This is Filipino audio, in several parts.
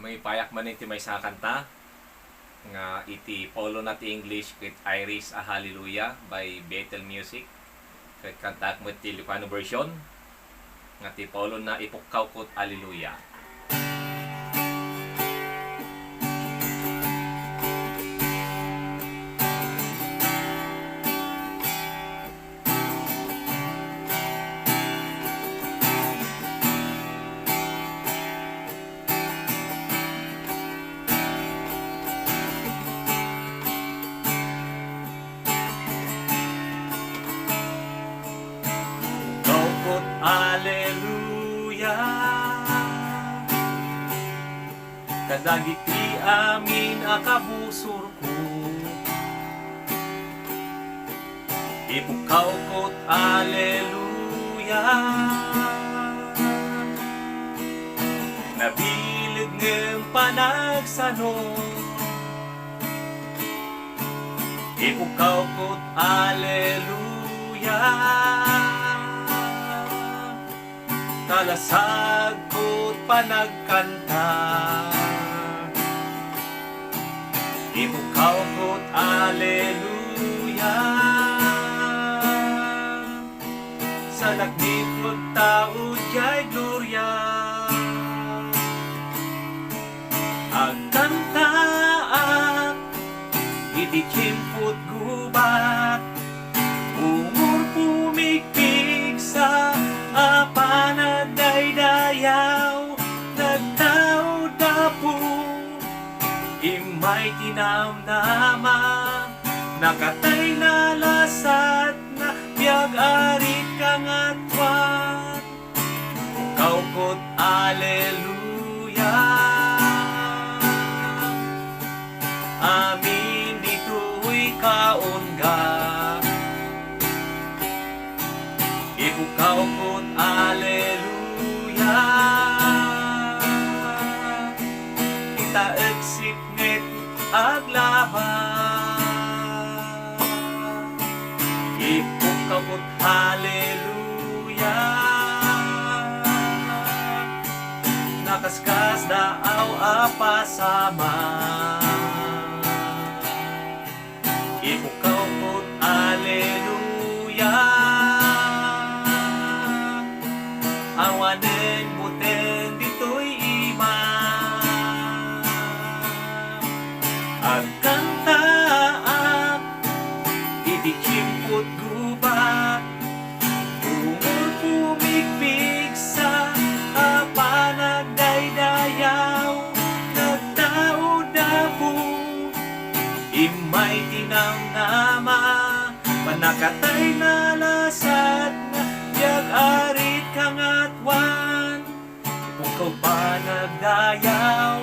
May payak man iti may sa kanta nga iti Paulo nati English with Iris a Hallelujah by Bethel Music. Ket kanta mo iti Ilocano version nga ti Paulo na ipukkaw kot Hallelujah. Alleluia. Kadagiti amin akabusor ko, ipukaw ko't alleluia. Nabilig ng panagsano, ipukaw ko't alleluia. Kalasag ko't panagkanta, ipukaw ko't alleluia. Sa lagip magtao jay gloria, agkanta at iti chimput gubat, umur pumikpik sa apanagdaydayaw, nagtao dapo, imay tinamnaman, nakatay na lasat na biyag-arit kang atwan, ukaw ko't alleluia. Amin dito'y kaunga, ipukaw ko't alleluia. Kita eksip nget aglaban, ipukaw ko't alleluia. Nakaskas daaw apasama, ipukaw ko't alleluia. Awanen buten dito'y ima, agkanta at iti chimput gubat, umur pumigpig sa apanagdaydayaw, nagtao dapo, imay tinamnama, panakatay na lasat na biyag-arit kang atwan, ipukaw pa nagdayaw,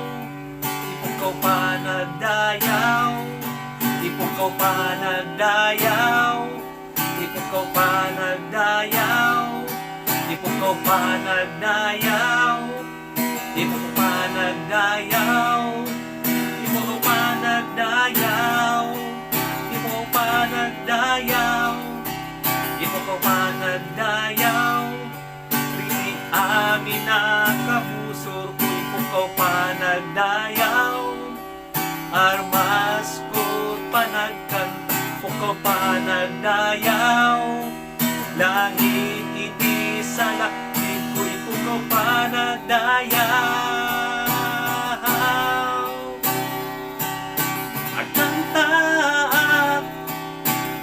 ipukaw pa nagdayaw, ipukaw pa nagdayaw, ipukaw pa nagdayaw, ipukaw pa nagdayaw, ipukaw pa nagdayaw, ipukaw pa nagdayaw, ipukaw pa nagdayaw, ipukaw pa nagdayaw. Rini amin nakabusor ko, ipukaw pa nagdayaw. Armas ko't panagkanta, ipukaw pa nagdayaw. Langit iti sa lakit ko, ipukaw pa nagdayaw. Agkanta at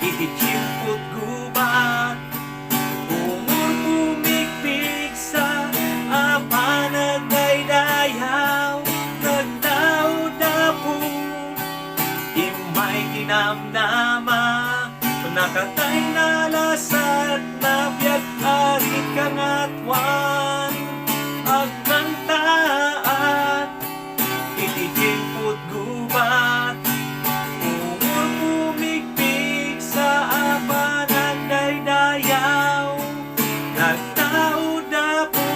iti chimput gubat, umur pumikpik sa apanagdaydayaw, nagtao dapo, imay tinamnama, nakatay na lasat na biyag-arit kang atwan, agkanta at iti chimput gubat, umur pumikpik sa apanagdaydayaw, nagtao dapo,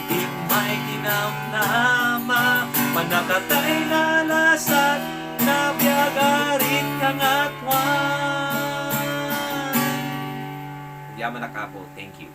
imay tinamnama, panakatay na lasat na biyag-arit kang atwan. Yaman na kapo, thank you.